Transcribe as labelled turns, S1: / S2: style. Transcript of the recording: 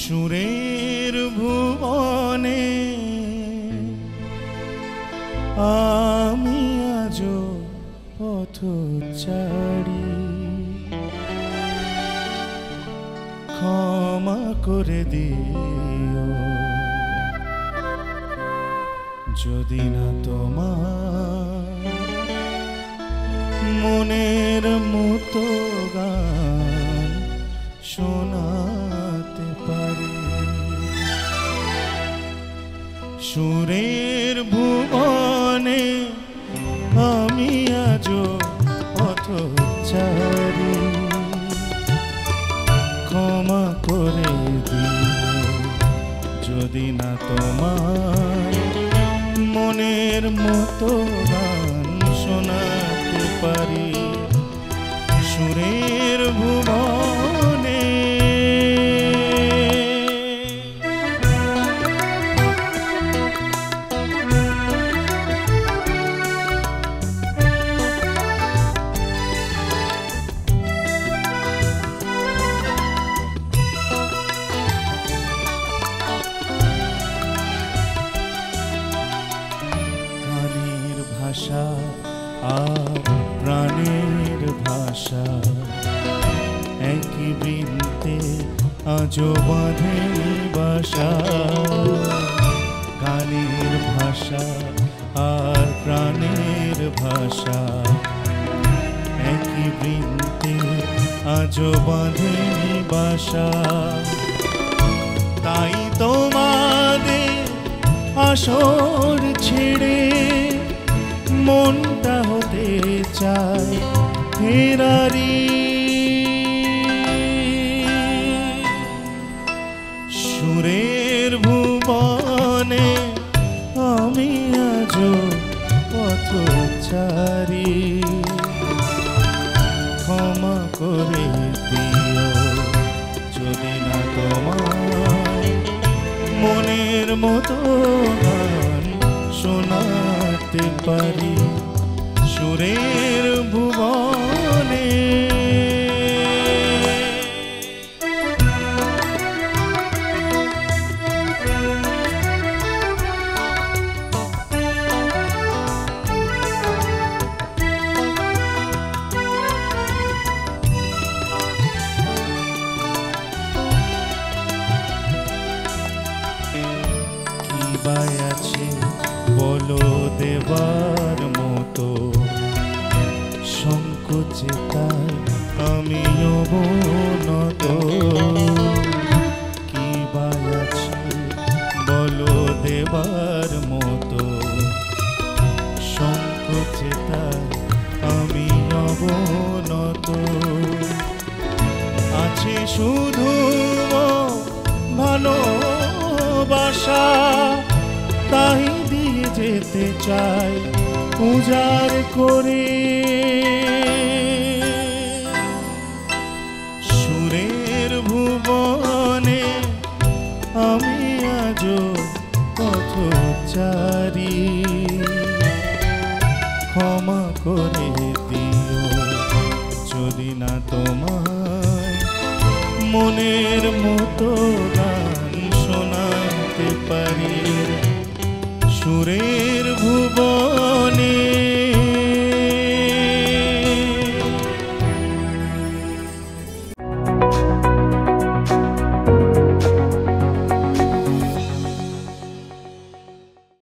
S1: সুরের ভুবনে আমি আজো পথচারী, ক্ষমা করে দিও যদি না তোমার মনের মতো গান শোনাতে পারি। সুরের ভুবনে আমি আজো পথচারী, ক্ষমা করে দিও যদি না তোমার মনের মতো গান শোনাতে পারি। সুরের ভুবনে ভাষা আর প্রাণের ভাষা একই বৃন্তে আজো বাঁধে বাসা। গানের ভাষা আর প্রাণের ভাষা একই বৃন্তে আজো বাঁধে বাসা। তাই তোমাদের আসর ছেড়ে মনটা হতে চায় ফেরারি। সুরের ভুবনে আমি আজো পথচারী, ক্ষমা করে দিও যদি না তোমার মনের মতো গান শোনাতে পারি। সুরের ভুবনে কি বাই আছে বলো দেবার মতো, সংকোচে তাই আমি অবনত। কি বাই আছে বলো দেবার মতো, সংকোচে তাই আমি অবনত। আছে শুধু ভালোবাসা, তাই দিয়ে যেতে চাই উজাড় করে। সুরের ভুবনে আমি আজো পথচারী, ক্ষমা করে দিও যদি না তোমার মনের মতো গান